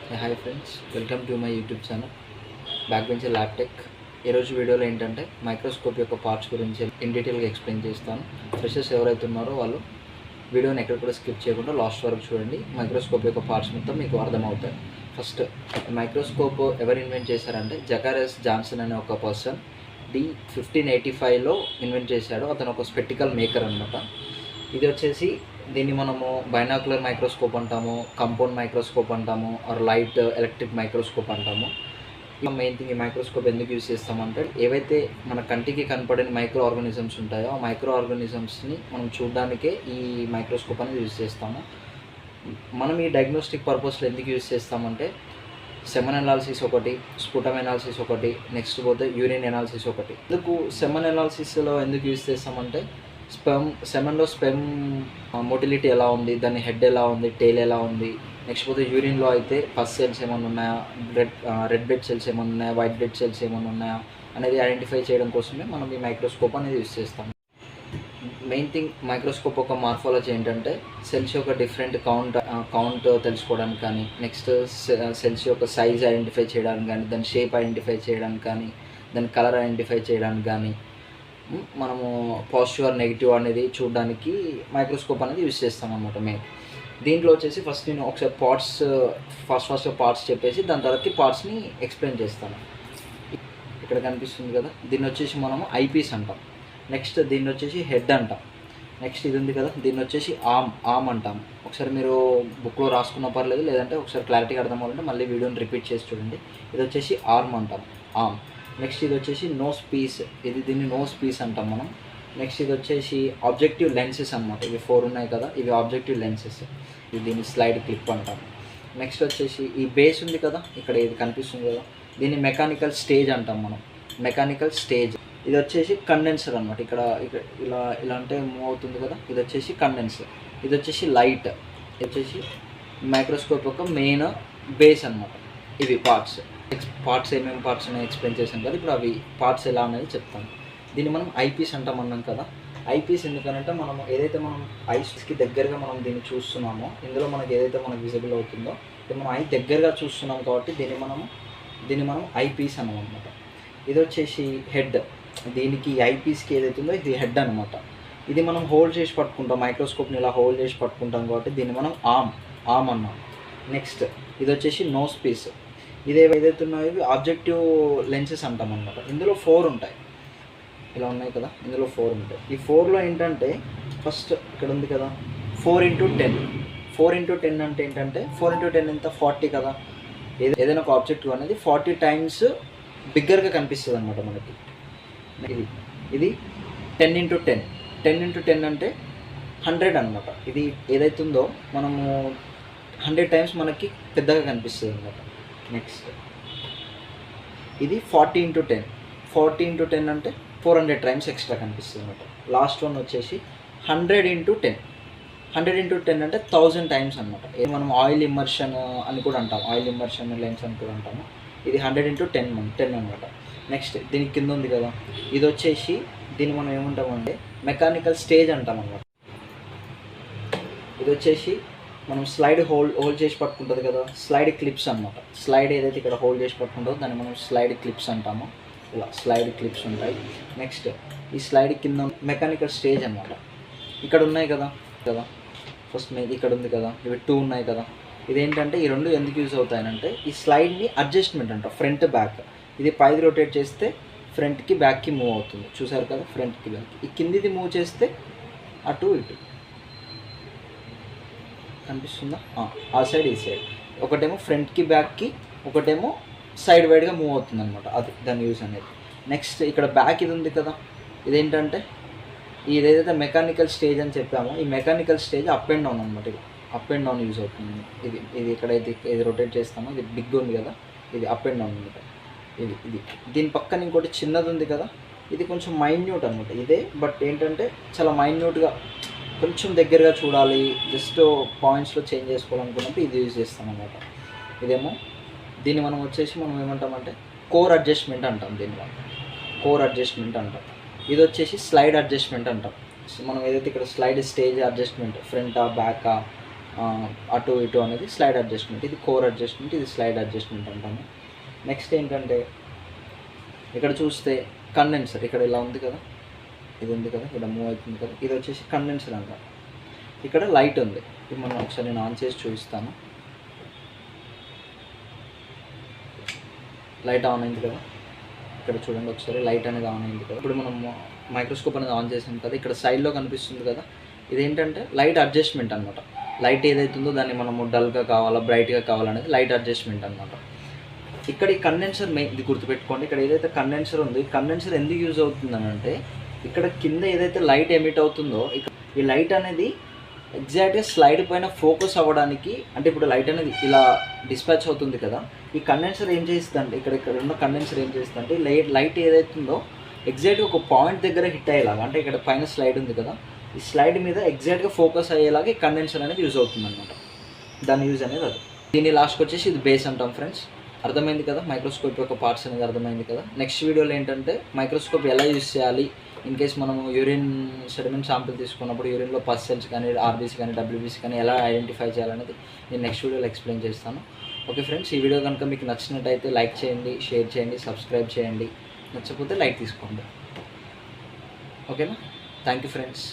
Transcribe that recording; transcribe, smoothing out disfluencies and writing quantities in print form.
Hi friends, welcome to my YouTube channel back bench lab tech. ఈరోజు వీడియోలో ఏంటంటే microscope యొక్క పార్ట్స్ గురించి ఇన్ డీటెయిల్గా ఎక్స్ప్లెయిన్ చేస్తాను. ఫ్రెషర్స్ ఎవరైతే ఉన్నారో వాళ్ళు వీడియోని ఎక్కడ కూడా స్కిప్ చేయకుండా లాస్ట్ వరకు చూడండి. మైక్రోస్కోప్ యొక్క పార్ట్స్ మొత్తం మీకు అర్థమవుతాయి. ఫస్ట్ మైక్రోస్కోప్ ఎవరు ఇన్వెంట్ చేశారంటే జకారియస్ జాన్సన్ అనే ఒక పర్సన్ 1585లో ఇన్వెంట్ చేశాడు. అతను ఒక స్పెక్టికల్ మేకర్ అనమాట. ఇది వచ్చేసి దీన్ని మనము బైనాకులర్ మైక్రోస్కోప్ అంటాము, కంపౌండ్ మైక్రోస్కోప్ అంటాము, ఆర్ లైట్ ఎలక్ట్రిక్ మైక్రోస్కోప్ అంటాము. మెయిన్ థింగ్ ఈ మైక్రోస్కోప్ ఎందుకు యూజ్ చేస్తామంటే ఏవైతే మన కంటికి కనపడని మైక్రో ఆర్గానిజమ్స్ ఉంటాయో ఆ మైక్రో ఆర్గానిజమ్స్ని మనం చూడడానికే ఈ మైక్రోస్కోప్ అనేది యూజ్ చేస్తాము. మనం ఈ డయాగ్నోస్టిక్ పర్పస్లో ఎందుకు యూజ్ చేస్తామంటే సెమన్ ఎనాలిసిస్ ఒకటి, స్పుటమ్ ఎనాలిసిస్ ఒకటి, నెక్స్ట్ పోతే యూరిన్ ఎనాలిసిస్ ఒకటి. ఎందుకు సెమన్ ఎనాలిసిస్లో ఎందుకు యూజ్ చేస్తామంటే సెమన్లో స్పెమ్ మోటిలిటీ ఎలా ఉంది, దాని హెడ్ ఎలా ఉంది, టెయిల్ ఎలా ఉంది, నెక్స్ట్ పోతే యూరిన్లో అయితే పస్ సెల్స్ ఏమైనా ఉన్నాయా, రెడ్ బ్లడ్ సెల్స్ ఏమైనా ఉన్నాయా, వైట్ బ్లడ్ సెల్స్ ఏమైనా ఉన్నాయా అనేది ఐడెంటిఫై చేయడం కోసమే మనం ఈ మైక్రోస్కోప్ అనేది యూజ్ చేస్తాం. మెయిన్ థింగ్ మైక్రోస్కోప్ ఒక మార్ఫాలజీ ఏంటంటే సెల్స్ యొక్క డిఫరెంట్ కౌంట్ తెలుసుకోవడానికి కానీ, నెక్స్ట్ సెల్స్ యొక్క సైజ్ ఐడెంటిఫై చేయడానికి కానీ, దాని షేప్ ఐడెంటిఫై చేయడానికి కానీ, దాని కలర్ ఐడెంటిఫై చేయడానికి కానీ, మనము పాజిటివ్ ఆర్ నెగిటివ్ అనేది చూడడానికి మైక్రోస్కోప్ అనేది యూజ్ చేస్తాం అన్నమాట. మెయిన్ దీంట్లో వచ్చేసి ఫస్ట్ నేను ఒకసారి ఫస్ట్ పార్ట్స్ చెప్పేసి దాని తర్వాత పార్ట్స్ని ఎక్స్ప్లెయిన్ చేస్తాను. ఇక్కడ కనిపిస్తుంది కదా, దీన్ని వచ్చేసి మనము ఐపీస్ అంటాం. నెక్స్ట్ దీన్ని వచ్చేసి హెడ్ అంటాం. నెక్స్ట్ ఇది ఉంది కదా, దీన్ని వచ్చేసి ఆర్మ్ అంటాం. ఒకసారి మీరు బుక్లో రాసుకున్న పర్లేదు, లేదంటే ఒకసారి క్లారిటీగా అర్థం అవ్వాలంటే మళ్ళీ వీడియోని రిపీట్ చేసి చూడండి. ఇది వచ్చేసి ఆర్మ్ అంటాం, ఆర్మ్. నెక్స్ట్ ఇది వచ్చేసి నోస్ పీస్, దీన్ని నోస్ పీస్ అంటాం మనం. నెక్స్ట్ ఇది వచ్చేసి ఆబ్జెక్టివ్ లెన్సెస్ అనమాట. ఇవి 4 ఉన్నాయి కదా, ఇవి ఆబ్జెక్టివ్ లెన్సెస్. దీన్ని స్లైడ్ క్లిప్ అంటాం. నెక్స్ట్ వచ్చేసి ఈ బేస్ ఉంది కదా, ఇక్కడ ఇది కనిపిస్తుంది కదా, దీన్ని మెకానికల్ స్టేజ్ అంటాం మనం, మెకానికల్ స్టేజ్. ఇది వచ్చేసి కండెన్సర్ అనమాట. ఇక్కడ ఇలా ఇలా అంటే మూవ్ అవుతుంది కదా, ఇది వచ్చేసి కండెన్సర్. ఇది వచ్చేసి లైట్. ఇది వచ్చేసి మైక్రోస్కోప్ యొక్క మెయిన్ బేస్ అనమాట. ఇవి పార్ట్స్ ఏమేమి పార్ట్స్ ఉన్నాయో ఎక్స్ప్లెయిన్ చేశాను కదా, ఇప్పుడు అవి పార్ట్స్ ఎలా అనేది చెప్తాను. దీన్ని మనం ఐపీస్ అంటామన్నాం కదా. ఐపీస్ ఎందుకనంటే మనం ఏదైతే మనం ఐస్కి దగ్గరగా మనం దీన్ని చూస్తున్నామో, ఇందులో మనకి ఏదైతే మనకు విజిబుల్ అవుతుందో మనం ఐ దగ్గరగా చూస్తున్నాం కాబట్టి దీన్ని మనం ఐపీస్ అన్నాం అనమాట. ఇది వచ్చేసి హెడ్. దీనికి ఐపీస్కి ఏదైతే ఉందో ఇది హెడ్ అనమాట. ఇది మనం హోల్డ్ చేసి పట్టుకుంటాం, మైక్రోస్కోప్ని ఇలా హోల్డ్ చేసి పట్టుకుంటాం కాబట్టి దీన్ని మనం ఆర్మ్ అన్నాం. నెక్స్ట్ ఇది వచ్చేసి నోస్ పీస్. ఇది ఏదైతే ఉన్నాయో ఇవి ఆబ్జెక్టివ్ లెన్సెస్ అంటాం అనమాట. ఇందులో 4 ఉంటాయి, ఇలా ఉన్నాయి కదా, ఇందులో 4 ఉంటాయి. ఈ 4లో ఏంటంటే ఫస్ట్ ఇక్కడ ఉంది కదా 4x10. 4x10 అంటే ఏంటంటే 4x10 ఎంత 40 కదా. ఏదైనా ఒక ఆబ్జెక్టివ్ అనేది 40 టైమ్స్ బిగ్గర్గా కనిపిస్తుంది అనమాట మనకి. ఇది 10x10. 10x10 అంటే 100 అనమాట. ఇది ఏదైతే ఉందో మనము 100 టైమ్స్ మనకి పెద్దగా కనిపిస్తుంది అనమాట. నెక్స్ట్ ఇది 40x10. 40x10 అంటే 400 టైమ్స్ ఎక్స్ట్రా కనిపిస్తుంది అనమాట. లాస్ట్ వన్ వచ్చేసి 100x10. 100x10 అంటే 1000 టైమ్స్ అనమాట. మనం ఆయిల్ ఇమ్మర్షన్ అని కూడా అంటాం, ఆయిల్ ఇమ్మర్షన్ లెన్స్ అని కూడా అంటాము. ఇది 100x10 అనమాట. నెక్స్ట్ దీనికి కింద ఉంది కదా, ఇది వచ్చేసి దీన్ని మనం ఏమంటామంటే మెకానికల్ స్టేజ్ అంటాం అనమాట. ఇది వచ్చేసి మనం స్లైడ్ హోల్డ్ చేసి పట్టుకుంటుంది కదా, స్లైడ్ క్లిప్స్ అనమాట. స్లైడ్ ఏదైతే ఇక్కడ హోల్డ్ చేసి పట్టుకుంటుందో దాన్ని మనం స్లైడ్ క్లిప్స్ అంటాము. ఇలా స్లైడ్ క్లిప్స్ ఉంటాయి. నెక్స్ట్ ఈ స్లైడ్ కింద మెకానికల్ స్టేజ్ అనమాట. ఇక్కడ ఉన్నాయి కదా ఫస్ట్ ఇక్కడ ఉంది కదా, ఇవి 2 ఉన్నాయి కదా. ఇదేంటంటే ఈ 2 ఎందుకు యూజ్ అవుతాయనంటే ఈ స్లైడ్ని అడ్జస్ట్మెంట్ అంట, ఫ్రంట్ బ్యాక్. ఇది పైది రొటేట్ చేస్తే ఫ్రంట్కి బ్యాక్కి మూవ్ అవుతుంది, చూసారు కదా, ఫ్రంట్కి బ్యాక్. ఈ కిందిది మూవ్ చేస్తే అటు ఇటు కనిపిస్తుందా, ఆ సైడ్ ఈ సైడ్. ఒకటేమో ఫ్రంట్కి బ్యాక్కి, ఒకటేమో సైడ్ వైడ్గా మూవ్ అవుతుంది అనమాట. అది దాని యూజ్ అనేది. నెక్స్ట్ ఇక్కడ బ్యాక్ ఇది ఉంది కదా, ఇదేంటంటే ఇది ఏదైతే మెకానికల్ స్టేజ్ అని చెప్పామో ఈ mechanical stage up and down అనమాట. ఇది అప్ అండ్ డౌన్ యూజ్ అవుతుంది. ఇది ఎక్కడైతే ఇది రొటేట్ చేస్తామో ఇది బిగ్ ఉంది కదా, ఇది అప్ అండ్ డౌన్ అనమాట. ఇది దీని పక్కన ఇంకోటి చిన్నది ఉంది కదా, ఇది కొంచెం మైన్యూట్ అనమాట. ఇదే బట్ ఏంటంటే చాలా మైన్యూట్గా కొంచెం దగ్గరగా చూడాలి, జస్ట్ పాయింట్స్లో చేంజ్ చేసుకోవాలనుకున్నప్పుడు ఇది యూజ్ చేస్తాం అనమాట. ఇదేమో దీన్ని మనం ఏమంటామంటే కోర్ అడ్జస్ట్మెంట్ అంటాం. దీన్ని మనం కోర్ అడ్జస్ట్మెంట్ అంటాం. ఇది వచ్చేసి స్లైడ్ అడ్జస్ట్మెంట్ అంటాం. మనం ఏదైతే ఇక్కడ స్లైడ్ స్టేజ్ అడ్జస్ట్మెంట్, ఫ్రంటా బ్యాకా అటు ఇటు అనేది స్లైడ్ అడ్జస్ట్మెంట్. ఇది కోర్ అడ్జస్ట్మెంట్, ఇది స్లైడ్ అడ్జస్ట్మెంట్ అంటాము. నెక్స్ట్ ఏంటంటే ఇక్కడ చూస్తే కండెన్సర్ ఇక్కడ ఇలా ఉంది కదా, ఇది ఉంది కదా, ఇక్కడ మూవ్ అవుతుంది కదా, ఇది వచ్చేసి కండెన్సర్ అంట. ఇక్కడ లైట్ ఉంది, ఇది మనం ఒకసారి నేను ఆన్ చేసి చూపిస్తాను. లైట్ ఆన్ అయింది కదా, ఇక్కడ చూడండి ఒకసారి లైట్ అనేది ఆన్ అయింది కదా. ఇప్పుడు మనం మైక్రోస్కోప్ అనేది ఆన్ చేసాం కదా, ఇక్కడ సైడ్లో కనిపిస్తుంది కదా, ఇదేంటంటే లైట్ అడ్జస్ట్మెంట్ అనమాట. లైట్ ఏదైతుందో దాన్ని మనము డల్గా కావాలా బ్రైట్గా కావాలనేది లైట్ అడ్జస్ట్మెంట్ అనమాట. ఇక్కడ ఈ కండెన్సర్ ఇది గుర్తుపెట్టుకోండి. ఇక్కడ ఏదైతే కండెన్సర్ ఉందో ఈ కండెన్సర్ ఎందుకు యూజ్ అవుతుందని అంటే ఇక్కడ కింద ఏదైతే లైట్ ఎమిట్ అవుతుందో ఈ లైట్ అనేది ఎగ్జాక్ట్గా స్లైడ్ పైన ఫోకస్ అవ్వడానికి, అంటే ఇప్పుడు లైట్ అనేది ఇలా డిస్పాచ్ అవుతుంది కదా, ఈ కండెన్సర్ ఏం చేస్తుందంటే ఇక్కడ ఉన్న కండెన్సర్ ఏం చేస్తుందంటే లైట్ ఏదైతుందో ఎగ్జాక్ట్గా ఒక పాయింట్ దగ్గర హిట్ అయ్యేలాగా, అంటే ఇక్కడ పైన స్లైడ్ ఉంది కదా, ఈ స్లైడ్ మీద ఎగ్జాక్ట్గా ఫోకస్ అయ్యేలాగా ఈ కండెన్సర్ అనేది యూజ్ అవుతుంది అనమాట. దాని యూజ్ అనేది అది. దీని లాస్ట్కి వచ్చేసి ఇది బేస్ అంటాం ఫ్రెండ్స్. అర్థమైంది కదా మైక్రోస్కోప్ యొక్క పార్ట్స్ అనేది అర్థమైంది కదా. నెక్స్ట్ వీడియోలో ఏంటంటే మైక్రోస్కోప్ ఎలా యూజ్ చేయాలి, ఇన్ కేస్ మనము యూరిన్ సెడిమెంట్ శాంపిల్ తీసుకున్నప్పుడు యూరిన్లో పస్ సెల్స్ కానీ ఆర్బీసీ కానీ డబ్ల్యూబీసీ కానీ ఎలా ఐడెంటిఫై చేయాలనేది నేను నెక్స్ట్ వీడియోలో ఎక్స్ప్లెయిన్ చేస్తాను. ఓకే ఫ్రెండ్స్, ఈ వీడియో కనుక మీకు నచ్చినట్టయితే లైక్ చేయండి, షేర్ చేయండి, సబ్స్క్రైబ్ చేయండి. నచ్చకపోతే లైక్ తీసుకోండి. ఓకేనా? Thank you friends.